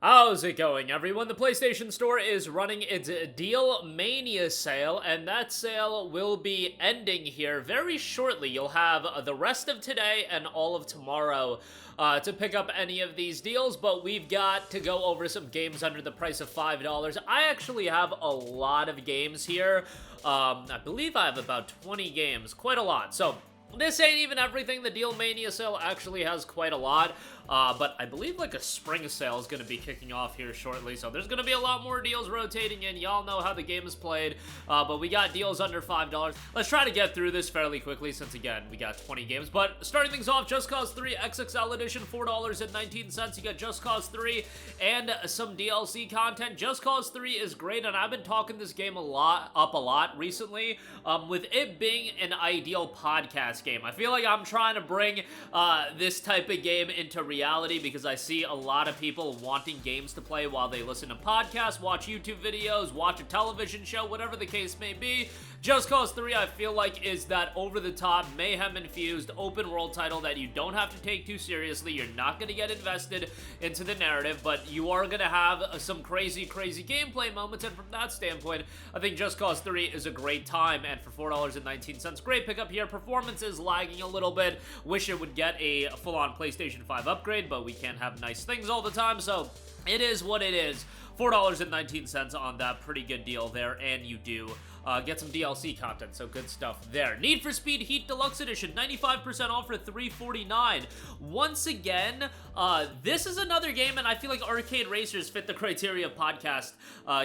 How's it going, everyone? The PlayStation Store is running its Dealmania sale, and that sale will be ending here very shortly. You'll have the rest of today and all of tomorrow to pick up any of these deals, but we've got to go over some games under the price of $5. I actually have a lot of games here. I believe I have about 20 games, quite a lot. So this ain't even everything. The Dealmania sale actually has quite a lot, but I believe like a spring sale is going to be kicking off here shortly, so there's going to be a lot more deals rotating in. Y'all know how the game is played, but we got deals under $5. Let's try to get through this fairly quickly since, again, we got 20 games, but starting things off, Just Cause 3 XXL Edition, $4.19. You get Just Cause 3 and some DLC content. Just Cause 3 is great, and I've been talking this game up a lot recently, with it being an ideal podcast game. I feel like I'm trying to bring this type of game into reality because I see a lot of people wanting games to play while they listen to podcasts, watch YouTube videos, watch a television show, whatever the case may be. Just Cause 3, I feel like, is that over-the-top, mayhem-infused, open-world title that you don't have to take too seriously. You're not going to get invested into the narrative, but you are going to have some crazy, crazy gameplay moments, and from that standpoint, I think Just Cause 3 is a great time, and for $4.19, great pickup here. Performance is lagging a little bit. Wish it would get a full-on PlayStation 5 upgrade, but we can't have nice things all the time, so it is what it is. $4.19 on that pretty good deal there, and you do get some DLC content, so good stuff there. Need for Speed Heat Deluxe Edition, 95% off for $3.49. Once again, this is another game, and I feel like arcade racers fit the criteria of podcast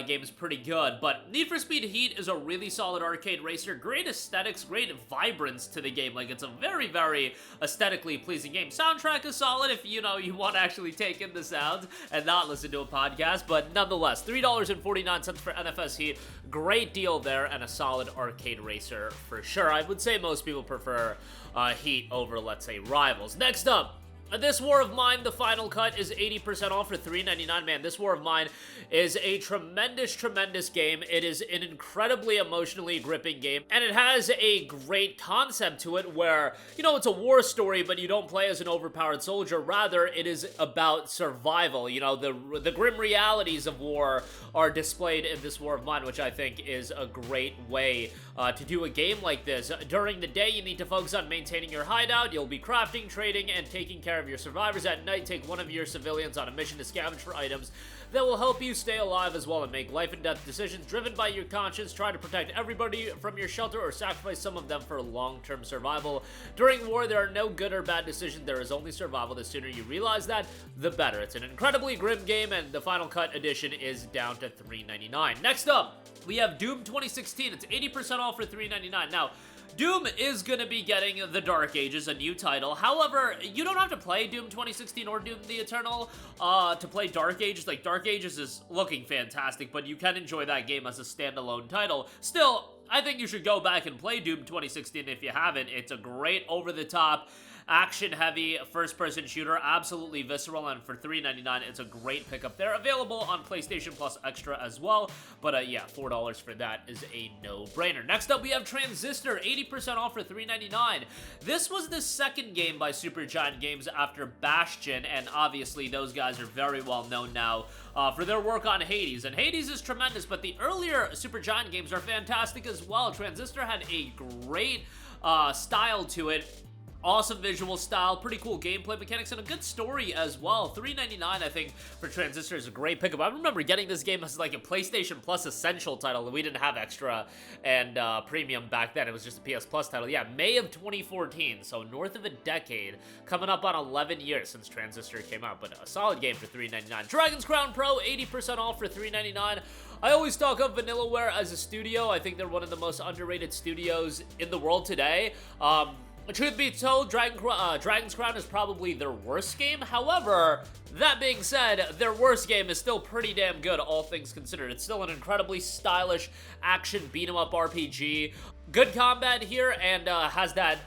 games pretty good, but Need for Speed Heat is a really solid arcade racer. Great aesthetics, great vibrance to the game. Like, it's a very, very aesthetically pleasing game. Soundtrack is solid if, you know, you want to actually take in the sounds and not listen to a podcast, but nonetheless, $3.49 for NFS Heat. Great deal there, and a solid arcade racer for sure. I would say most people prefer Heat over, let's say, Rivals. Next up, This War of Mine, the final cut, is 80% off for $3.99. Man, This War of Mine is a tremendous, tremendous game. It is an incredibly emotionally gripping game, and it has a great concept to it where, you know, it's a war story, but you don't play as an overpowered soldier. Rather, it is about survival. You know, the grim realities of war are displayed in This War of Mine, which I think is a great way to do a game like this. During the day, you need to focus on maintaining your hideout. You'll be crafting, trading, and taking care of your survivors. At night, take one of your civilians on a mission to scavenge for items that will help you stay alive as well and make life and death decisions driven by your conscience. Try to protect everybody from your shelter or sacrifice some of them for long-term survival. During war, there are no good or bad decisions. There is only survival. The sooner you realize that, the better. It's an incredibly grim game, and the Final Cut edition is down to $3.99. Next up, we have Doom 2016. It's 80% off for $3.99. Now, Doom is going to be getting the Dark Ages, a new title. However, you don't have to play Doom 2016 or Doom the Eternal to play Dark Ages. Like, Dark Ages is looking fantastic, but you can enjoy that game as a standalone title. Still, I think you should go back and play Doom 2016 if you haven't. It's a great over-the-top, action-heavy first-person shooter, absolutely visceral, and for $3.99, it's a great pickup there. Available on PlayStation Plus Extra as well, but yeah, $4 for that is a no-brainer. Next up, we have Transistor, 80% off for $3.99. This was the second game by Supergiant Games after Bastion, and obviously those guys are very well known now for their work on Hades, and Hades is tremendous, but the earlier Supergiant games are fantastic as well. Transistor had a great style to it. Awesome visual style, pretty cool gameplay mechanics, and a good story as well. $3.99, I think, for Transistor is a great pickup. I remember getting this game as like a PlayStation Plus Essential title, and we didn't have Extra and Premium back then. It was just a PS Plus title. Yeah, May of 2014, so north of a decade, coming up on 11 years since Transistor came out, but a solid game for $3.99. Dragon's Crown Pro, 80% off for $3.99. I always talk of Vanillaware as a studio. I think they're one of the most underrated studios in the world today. Truth be told, Dragon's Crown is probably their worst game. However, that being said, their worst game is still pretty damn good, all things considered. It's still an incredibly stylish action beat-em-up RPG. Good combat here, and has that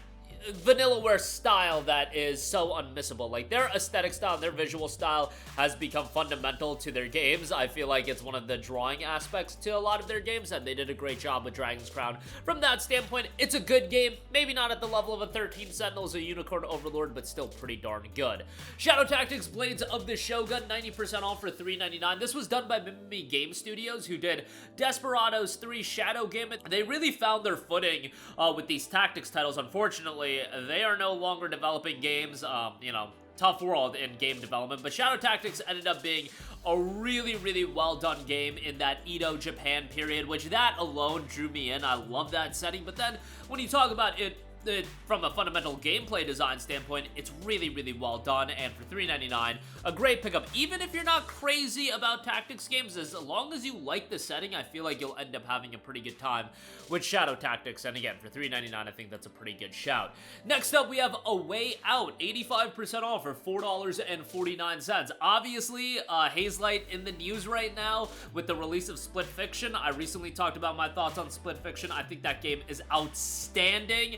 Vanillaware style that is so unmissable. Like, their aesthetic style and their visual style has become fundamental to their games. I feel like it's one of the drawing aspects to a lot of their games, and they did a great job with Dragon's Crown. From that standpoint, it's a good game. Maybe not at the level of a 13 Sentinels or Unicorn Overlord, but still pretty darn good. Shadow Tactics Blades of the Shogun, 90% off for $3.99. This was done by Mimimi Game Studios, who did Desperados 3, Shadow Gambit. They really found their footing with these tactics titles. Unfortunately, they are no longer developing games, you know, tough world in game development, but Shadow Tactics ended up being a really, really well done game in that Edo Japan period, which that alone drew me in. I love that setting, but then when you talk about it from a fundamental gameplay design standpoint, it's really, really well done, and for $3.99, a great pickup. Even if you're not crazy about tactics games, as long as you like the setting, I feel like you'll end up having a pretty good time with Shadow Tactics, and again, for $3.99, I think that's a pretty good shout. Next up, we have A Way Out, 85% off for $4.49. Obviously, Hazelight in the news right now with the release of Split Fiction. I recently talked about my thoughts on Split Fiction. I think that game is outstanding.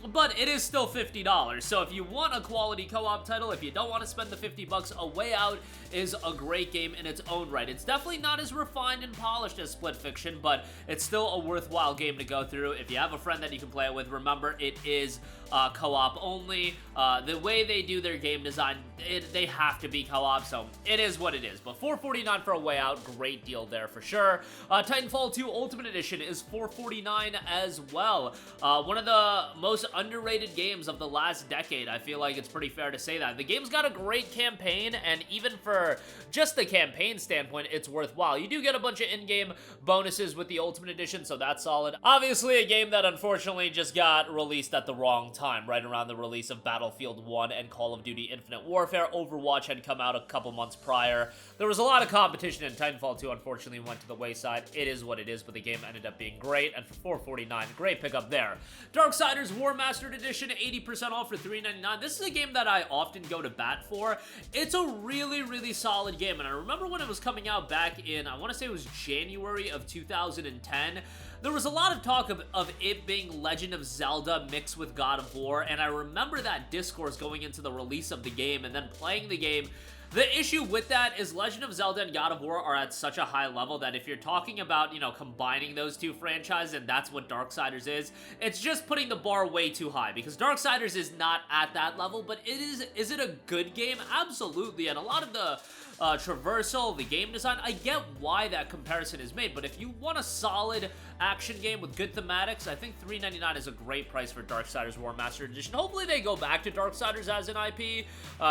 But it is still $50, so if you want a quality co-op title, if you don't want to spend the $50, A Way Out is a great game in its own right. It's definitely not as refined and polished as Split Fiction, but it's still a worthwhile game to go through. If you have a friend that you can play it with, remember, it is co-op only. The way they do their game design, they have to be co-op, so it is what it is. But $4.49 for A Way Out, great deal there for sure. Titanfall 2 Ultimate Edition is $4.49 as well. One of the most underrated games of the last decade. I feel like it's pretty fair to say that. The game's got a great campaign, and even for just the campaign standpoint, it's worthwhile. You do get a bunch of in-game bonuses with the Ultimate Edition, so that's solid. Obviously, a game that unfortunately just got released at the wrong time, right around the release of Battlefield 1 and Call of Duty Infinite Warfare. Overwatch had come out a couple months prior. There was a lot of competition, and Titanfall 2 unfortunately went to the wayside. It is what it is, but the game ended up being great, and for $4.49, great pickup there. Darksiders Warmastered Edition, 80% off for $3.99. This is a game that I often go to bat for. It's a really, really solid game, and I remember when it was coming out back in, I want to say it was January of 2010, there was a lot of talk of it being Legend of Zelda mixed with God of War, and I remember that discourse going into the release of the game and then playing the game. The issue with that is Legend of Zelda and God of War are at such a high level that if you're talking about, you know, combining those two franchises, and that's what Darksiders is, it's just putting the bar way too high, because Darksiders is not at that level, but is it a good game? Absolutely, and a lot of the traversal, the game design, I get why that comparison is made, but if you want a solid action game with good thematics, I think $3.99 is a great price for Darksiders Warmastered Edition. Hopefully they go back to Darksiders as an IP,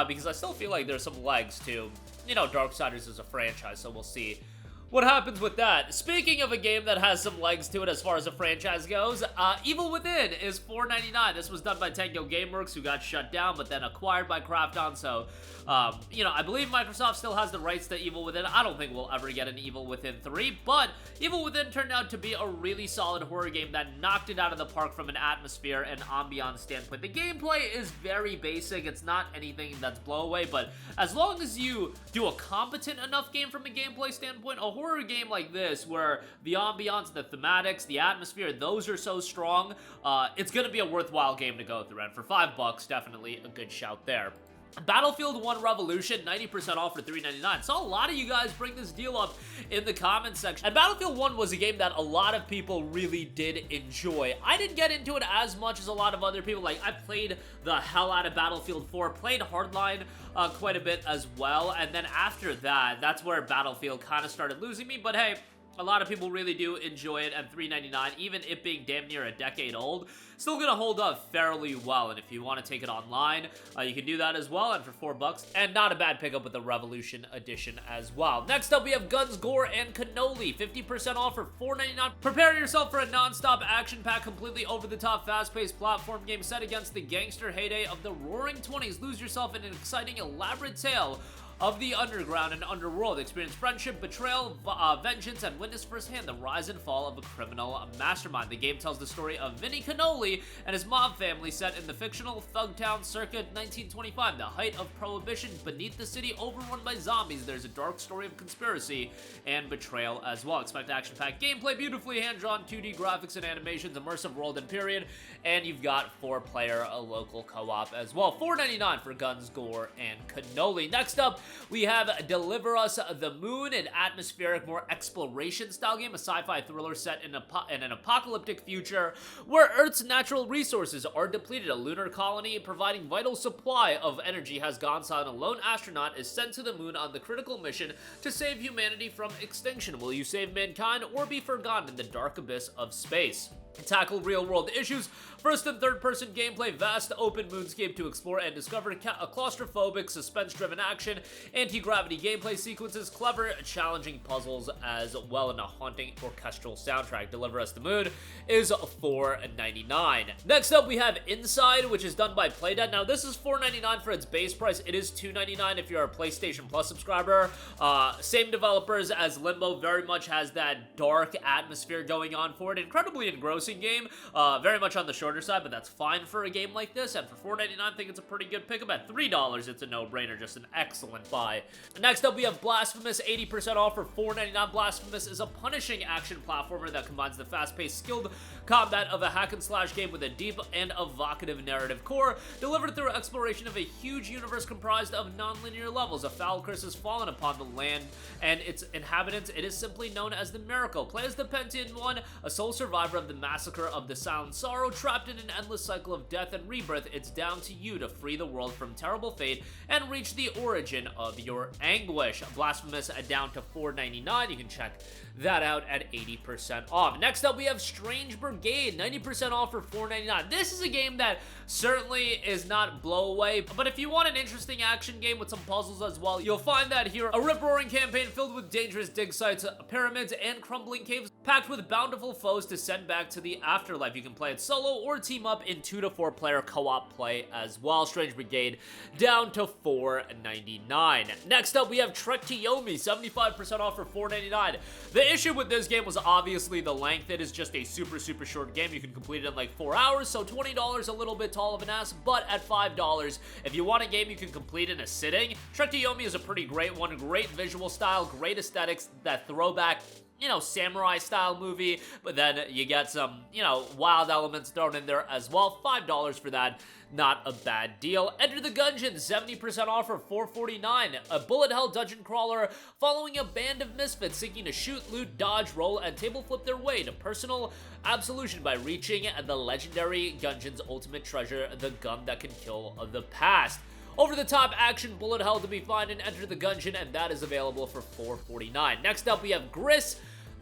because I still feel like there's some legs to, you know, Darksiders as a franchise, so we'll see what happens with that. Speaking of a game that has some legs to it as far as a franchise goes, Evil Within is $4.99. This was done by Tango Gameworks, who got shut down, but then acquired by Krafton, so, you know, I believe Microsoft still has the rights to Evil Within. I don't think we'll ever get an Evil Within 3, but Evil Within turned out to be a really solid horror game that knocked it out of the park from an atmosphere and ambiance standpoint. The gameplay is very basic. It's not anything that's blow away, but as long as you do a competent enough game from a gameplay standpoint, a horror game like this, where the ambiance, the thematics, the atmosphere, those are so strong, it's gonna be a worthwhile game to go through, and for $5, definitely a good shout there. Battlefield 1 Revolution, 90% off for $3.99. Saw a lot of you guys bring this deal up in the comments section. And Battlefield 1 was a game that a lot of people really did enjoy. I didn't get into it as much as a lot of other people. Like, I played the hell out of Battlefield 4, played Hardline quite a bit as well. And then after that, that's where Battlefield kind of started losing me. But hey, a lot of people really do enjoy it, and $3.99, even it being damn near a decade old, still gonna hold up fairly well. And if you want to take it online, you can do that as well, and for $4, and not a bad pickup with the Revolution Edition as well. Next up, we have Guns, Gore, and Cannoli, 50% off for $4.99. Prepare yourself for a non-stop action-packed, completely over-the-top, fast-paced platform game set against the gangster heyday of the Roaring '20s. Lose yourself in an exciting, elaborate tale of the underground and underworld. Experience friendship, betrayal, vengeance, and witness firsthand the rise and fall of a criminal mastermind. The game tells the story of Vinny Cannoli and his mob family set in the fictional Thugtown circa 1925, the height of prohibition. Beneath the city overrun by zombies, there's a dark story of conspiracy and betrayal as well. Expect action-packed gameplay, beautifully hand-drawn 2D graphics and animations, immersive world and period, and you've got 4-player local co-op as well. $4.99 for Guns, Gore, and Cannoli. Next up, we have Deliver Us the Moon, an atmospheric, more exploration-style game, a sci-fi thriller set in an apocalyptic future where Earth's natural resources are depleted. A lunar colony providing vital supply of energy has gone silent. A lone astronaut is sent to the moon on the critical mission to save humanity from extinction. Will you save mankind or be forgotten in the dark abyss of space? Tackle real-world issues, first and third-person gameplay, vast open moonscape to explore and discover, a claustrophobic, suspense-driven action, anti-gravity gameplay sequences, clever, challenging puzzles, as well, and a haunting orchestral soundtrack. Deliver Us the Moon is $4.99. Next up, we have Inside, which is done by Playdead. Now, this is $4.99 for its base price. It is $2.99 if you're a PlayStation Plus subscriber. Same developers as Limbo, very much has that dark atmosphere going on for it. Incredibly engrossing game, very much on the shorter side, but that's fine for a game like this, and for $4.99 I think it's a pretty good pickup. At $3 it's a no-brainer, just an excellent buy. Next up we have Blasphemous, 80% off for $4.99. Blasphemous is a punishing action platformer that combines the fast-paced, skilled combat of a hack-and-slash game with a deep and evocative narrative core, delivered through exploration of a huge universe comprised of non-linear levels. A foul curse has fallen upon the land and its inhabitants. It is simply known as the Miracle. Play as the Pentian One, a sole survivor of the massacre of the Silent Sorrow, trapped in an endless cycle of death and rebirth. It's down to you to free the world from terrible fate and reach the origin of your anguish. Blasphemous down to $4.99. You can check that out at 80% off. Next up, we have Strange Brigade, 90% off for $4.99. This is a game that certainly is not blow away, but if you want an interesting action game with some puzzles as well, you'll find that here. A rip-roaring campaign filled with dangerous dig sites, pyramids, and crumbling caves, packed with bountiful foes to send back to the afterlife. You can play it solo or team up in 2 to 4 player co-op play as well. Strange Brigade down to $4.99. Next up, we have Trek to Yomi, 75% off for $4.99. The issue with this game was obviously the length. It is just a super short game. You can complete it in like 4 hours, so $20 a little bit tall of an ask, but at $5, if you want a game you can complete in a sitting, Trek to Yomi is a pretty great one. Great visual style, great aesthetics, that throwback, you know, samurai style movie, but then you get some, you know, wild elements thrown in there as well. $5 for that, not a bad deal. Enter the Gungeon, 70% off for $4.49. A bullet hell dungeon crawler following a band of misfits seeking to shoot, loot, dodge, roll, and table flip their way to personal absolution by reaching the legendary Gungeon's ultimate treasure, the gun that can kill the past. Over-the-top action bullet hell to be found in Enter the Gungeon, and that is available for $4.49. Next up, we have GRIS,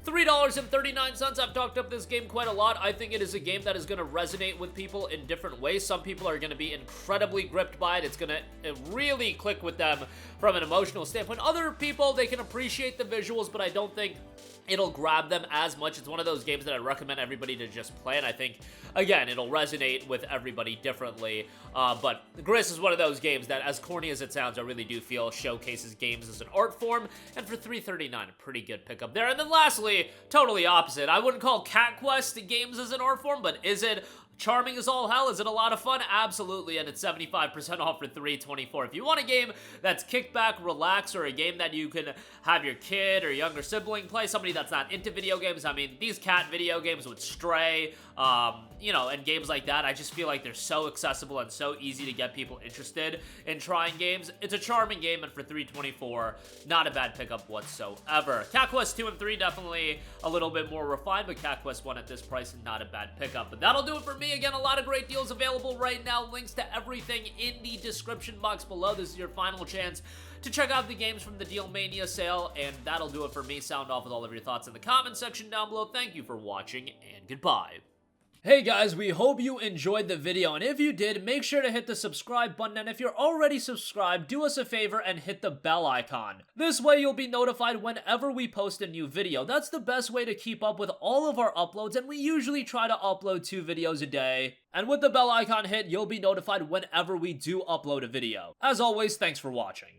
$3.39. I've talked up this game quite a lot. I think it is a game that is going to resonate with people in different ways. Some people are going to be incredibly gripped by it. It's going to really click with them from an emotional standpoint. Other people, they can appreciate the visuals, but I don't think it'll grab them as much. It's one of those games that I recommend everybody to just play, and I think, again, it'll resonate with everybody differently. But GRIS is one of those games that, as corny as it sounds, I really do feel showcases games as an art form, and for $3.39, a pretty good pickup there. And then lastly, totally opposite. I wouldn't call Cat Quest games as an art form, but is it charming as all hell? Is it a lot of fun? Absolutely, and it's 75% off for $3.24. If you want a game that's kick back, relax, or a game that you can have your kid or younger sibling play, somebody that's not into video games, I mean, these cat video games with Stray, you know, and games like that, I just feel like they're so accessible and so easy to get people interested in trying games. It's a charming game, and for $3.24, not a bad pickup whatsoever. Cat Quest 2 and 3 definitely a little bit more refined, but Cat Quest 1 at this price, not a bad pickup. But that'll do it for me. Again, a lot of great deals available right now. Links to everything in the description box below. This is your final chance to check out the games from the Dealmania sale, and that'll do it for me. Sound off with all of your thoughts in the comment section down below. Thank you for watching, and goodbye. Hey guys, we hope you enjoyed the video, and if you did, make sure to hit the subscribe button, and if you're already subscribed, do us a favor and hit the bell icon. This way you'll be notified whenever we post a new video. That's the best way to keep up with all of our uploads, and we usually try to upload 2 videos a day. And with the bell icon hit, you'll be notified whenever we do upload a video. As always, thanks for watching.